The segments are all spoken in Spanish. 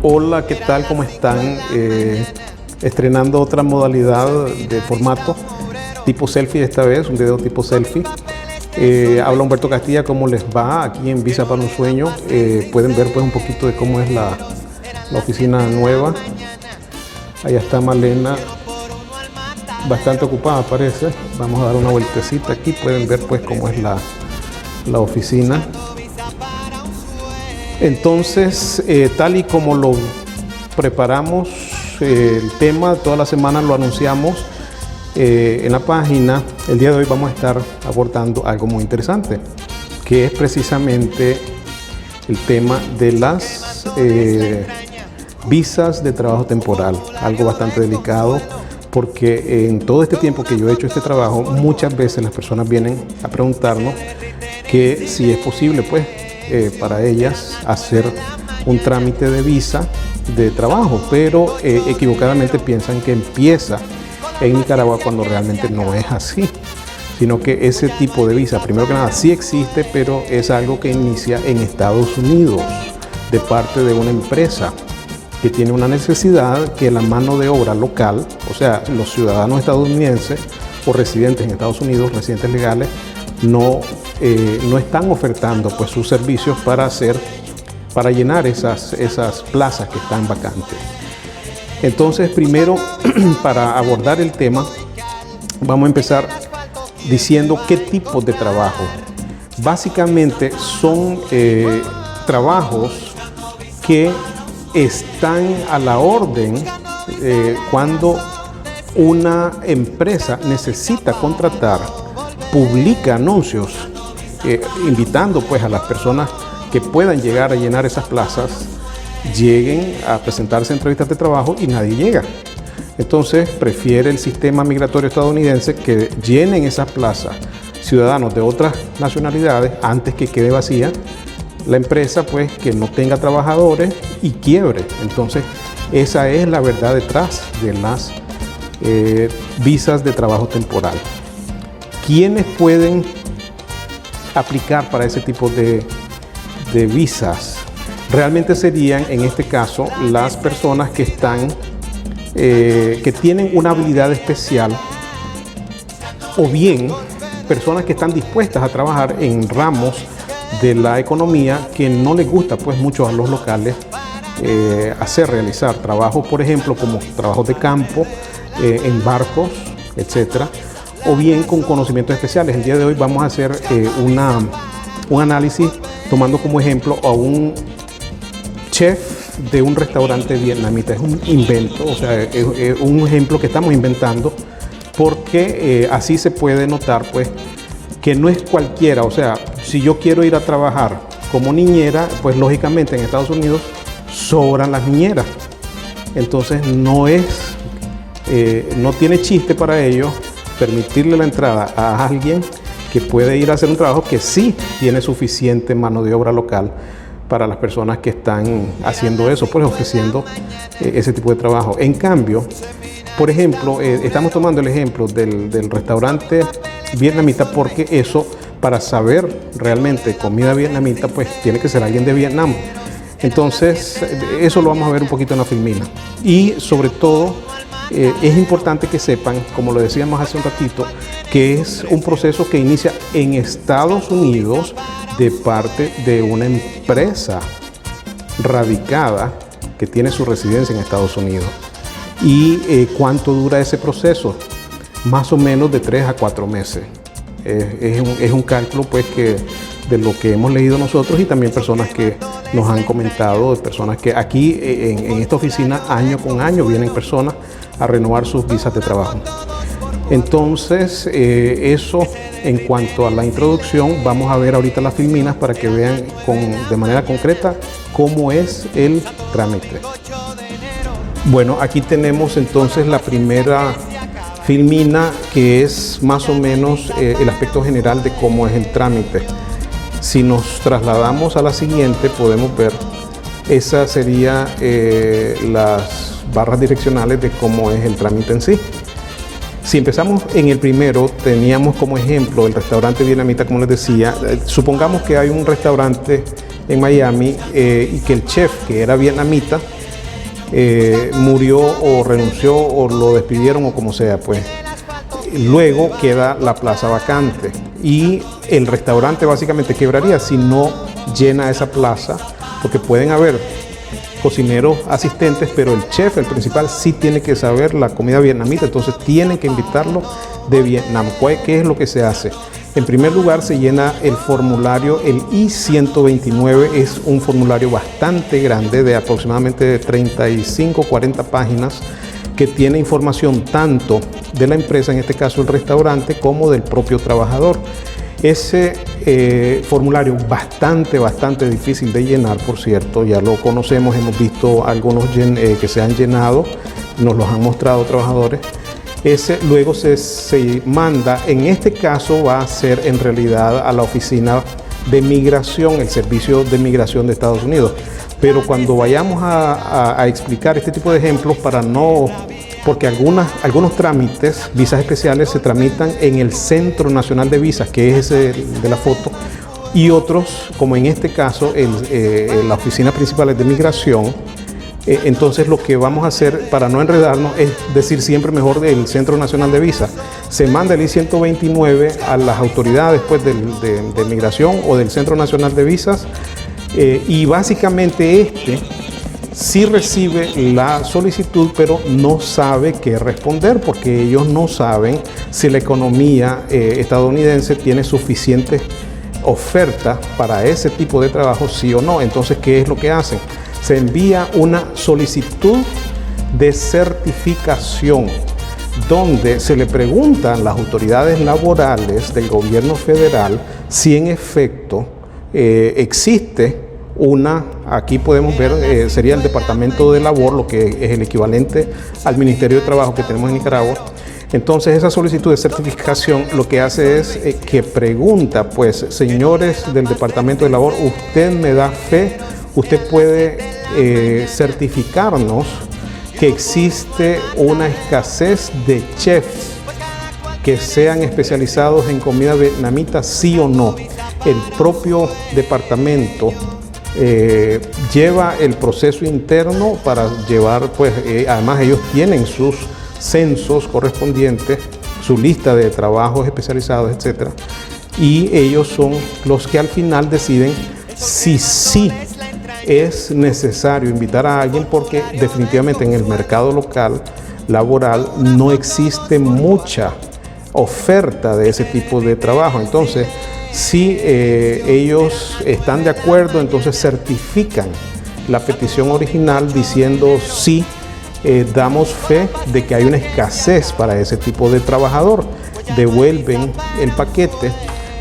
Hola, ¿qué tal? ¿Cómo están? Estrenando otra modalidad de formato tipo selfie esta vez, un video tipo selfie. Habla Humberto Castilla, ¿cómo les va aquí en Visa para un Sueño? Pueden ver pues un poquito de cómo es la oficina nueva. Allá está Malena, bastante ocupada parece. Vamos a dar una vueltecita aquí, pueden ver pues cómo es la oficina. Entonces, tal y como lo preparamos, el tema, toda la semana lo anunciamos en la página. El día de hoy vamos a estar abordando algo muy interesante, que es precisamente el tema de las visas de trabajo temporal, algo bastante delicado, porque en todo este tiempo que yo he hecho este trabajo, muchas veces las personas vienen a preguntarnos que si es posible pues para ellas hacer un trámite de visa de trabajo, pero equivocadamente piensan que empieza en Nicaragua cuando realmente no es así, sino que ese tipo de visa, primero que nada, sí existe, pero es algo que inicia en Estados Unidos de parte de una empresa que tiene una necesidad que la mano de obra local, o sea, los ciudadanos estadounidenses o residentes en Estados Unidos, residentes legales, no están ofertando pues sus servicios para llenar esas plazas que están vacantes. Entonces, primero, para abordar el tema, vamos a empezar diciendo qué tipos de trabajo. Básicamente son trabajos que están a la orden cuando una empresa necesita contratar, publica anuncios invitando pues a las personas que puedan llegar a llenar esas plazas, lleguen a presentarse en entrevistas de trabajo y nadie llega. Entonces prefiere el sistema migratorio estadounidense que llenen esas plazas ciudadanos de otras nacionalidades antes que quede vacía la empresa, pues que no tenga trabajadores y quiebre. Entonces esa es la verdad detrás de las visas de trabajo temporal. ¿Quiénes pueden aplicar para ese tipo de visas? Realmente serían, en este caso, las personas que están, que tienen una habilidad especial, o bien personas que están dispuestas a trabajar en ramos de la economía que no les gusta pues mucho a los locales realizar trabajos, por ejemplo, como trabajos de campo, en barcos, etcétera, o bien con conocimientos especiales. El día de hoy vamos a hacer un análisis tomando como ejemplo a un chef de un restaurante vietnamita. Es un invento, o sea, es un ejemplo que estamos inventando porque así se puede notar pues que no es cualquiera. O sea, si yo quiero ir a trabajar como niñera, pues lógicamente en Estados Unidos sobran las niñeras. Entonces no tiene chiste para ellos permitirle la entrada a alguien que puede ir a hacer un trabajo que sí tiene suficiente mano de obra local para las personas que están haciendo eso, pues ofreciendo ese tipo de trabajo. En cambio, por ejemplo, estamos tomando el ejemplo del restaurante vietnamita porque eso, para saber realmente comida vietnamita, pues tiene que ser alguien de Vietnam. Entonces, eso lo vamos a ver un poquito en la filmina. Y sobre todo, es importante que sepan, como lo decíamos hace un ratito, que es un proceso que inicia en Estados Unidos de parte de una empresa radicada que tiene su residencia en Estados Unidos. ¿Y cuánto dura ese proceso? Más o menos de 3 a 4 meses. Es un cálculo pues que de lo que hemos leído nosotros y también personas que nos han comentado, personas que aquí en esta oficina año con año vienen personas a renovar sus visas de trabajo. Entonces eso en cuanto a la introducción. Vamos a ver ahorita las filminas para que vean de manera concreta cómo es el trámite. Bueno, aquí tenemos entonces la primera filmina, que es más o menos el aspecto general de cómo es el trámite. Si nos trasladamos a la siguiente, podemos ver, esa sería las barras direccionales de cómo es el trámite en sí. Si empezamos en el primero, teníamos como ejemplo el restaurante vietnamita, como les decía. Supongamos que hay un restaurante en Miami y que el chef, que era vietnamita, murió o renunció o lo despidieron o como sea, pues luego queda la plaza vacante y el restaurante básicamente quebraría si no llena esa plaza, porque pueden haber cocineros asistentes, pero el chef, el principal, sí tiene que saber la comida vietnamita, entonces tienen que invitarlo de Vietnam. ¿Qué es lo que se hace? En primer lugar, se llena el formulario, el I-129, es un formulario bastante grande de aproximadamente 35-40 páginas que tiene información tanto de la empresa, en este caso el restaurante, como del propio trabajador. Ese formulario bastante difícil de llenar, por cierto, ya lo conocemos, hemos visto algunos que se han llenado, nos los han mostrado trabajadores. Ese luego se manda, en este caso va a ser en realidad a la oficina de migración, el servicio de migración de Estados Unidos. Pero cuando vayamos a explicar este tipo de ejemplos, porque algunos trámites, visas especiales, se tramitan en el Centro Nacional de Visas, que es ese de la foto, y otros, como en este caso, la oficina principal de migración. Entonces lo que vamos a hacer para no enredarnos es decir siempre mejor del Centro Nacional de Visas. Se manda el I-129 a las autoridades pues, de migración o del Centro Nacional de Visas y básicamente sí recibe la solicitud, pero no sabe qué responder porque ellos no saben si la economía estadounidense tiene suficiente oferta para ese tipo de trabajo, sí o no. Entonces, ¿qué es lo que hacen? Se envía una solicitud de certificación donde se le preguntan las autoridades laborales del gobierno federal si en efecto existe aquí podemos ver, sería el Departamento de Labor, lo que es el equivalente al Ministerio de Trabajo que tenemos en Nicaragua. Entonces esa solicitud de certificación lo que hace es que pregunta, pues, señores del Departamento de Labor, usted me da fe, usted puede certificarnos que existe una escasez de chefs que sean especializados en comida vietnamita, sí o no. El propio departamento lleva el proceso interno para llevar, pues, además ellos tienen sus censos correspondientes, su lista de trabajos especializados, etcétera, y ellos son los que al final deciden si sí es necesario invitar a alguien, porque definitivamente en el mercado local laboral no existe mucha oferta de ese tipo de trabajo. Entonces, si ellos están de acuerdo, entonces certifican la petición original diciendo sí, damos fe de que hay una escasez para ese tipo de trabajador. Devuelven el paquete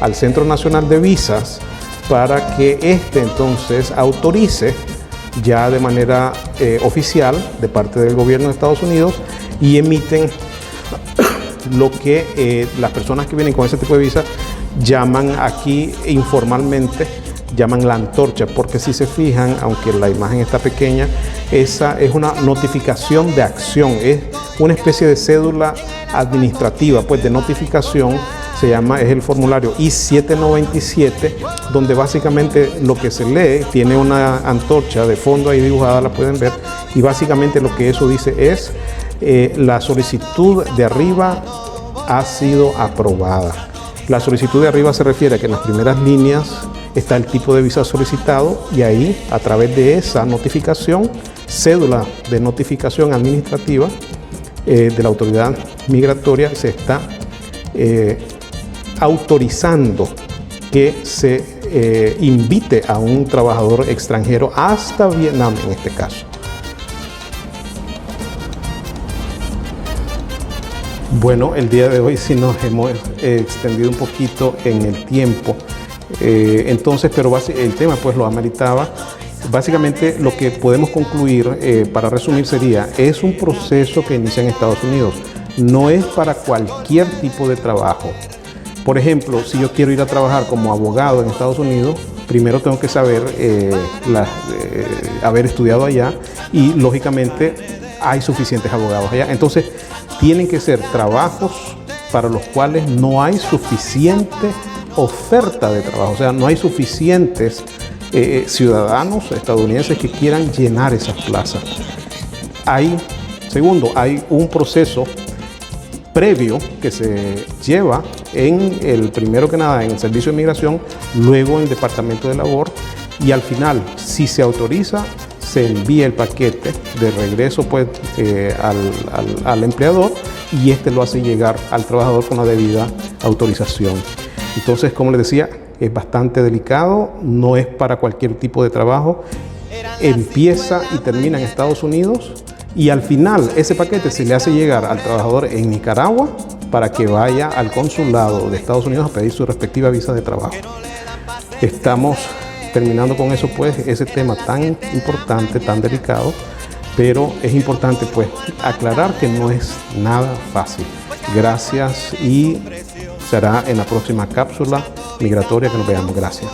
al Centro Nacional de Visas para que entonces autorice ya de manera oficial de parte del gobierno de Estados Unidos y emiten lo que las personas que vienen con ese tipo de visa llaman aquí informalmente, llaman la antorcha, porque si se fijan, aunque la imagen está pequeña, esa es una notificación de acción, es una especie de cédula administrativa, pues de notificación. Es el formulario I-797, donde básicamente lo que se lee tiene una antorcha de fondo ahí dibujada, la pueden ver, y básicamente lo que eso dice es la solicitud de arriba ha sido aprobada. La solicitud de arriba se refiere a que en las primeras líneas está el tipo de visa solicitado y ahí, a través de esa notificación, cédula de notificación administrativa de la autoridad migratoria, se está autorizando que se invite a un trabajador extranjero hasta Vietnam en este caso. Bueno, el día de hoy sí nos hemos extendido un poquito en el tiempo, entonces, pero el tema pues lo ameritaba. Básicamente lo que podemos concluir, para resumir, sería, es un proceso que inicia en Estados Unidos, no es para cualquier tipo de trabajo. Por ejemplo, si yo quiero ir a trabajar como abogado en Estados Unidos, primero tengo que saber, haber estudiado allá y lógicamente hay suficientes abogados allá. Entonces, tienen que ser trabajos para los cuales no hay suficiente oferta de trabajo, o sea, no hay suficientes ciudadanos estadounidenses que quieran llenar esas plazas. Segundo, hay un proceso previo que se lleva primero que nada en el Servicio de Migración, luego en el Departamento de Labor, y al final, si se autoriza, se envía el paquete de regreso pues, al empleador, y este lo hace llegar al trabajador con la debida autorización. Entonces, como les decía, es bastante delicado, no es para cualquier tipo de trabajo, empieza y termina en Estados Unidos, y al final ese paquete se le hace llegar al trabajador en Nicaragua para que vaya al consulado de Estados Unidos a pedir su respectiva visa de trabajo. Estamos terminando con eso, pues, ese tema tan importante, tan delicado, pero es importante pues aclarar que no es nada fácil. Gracias, y será en la próxima cápsula migratoria que nos veamos. Gracias.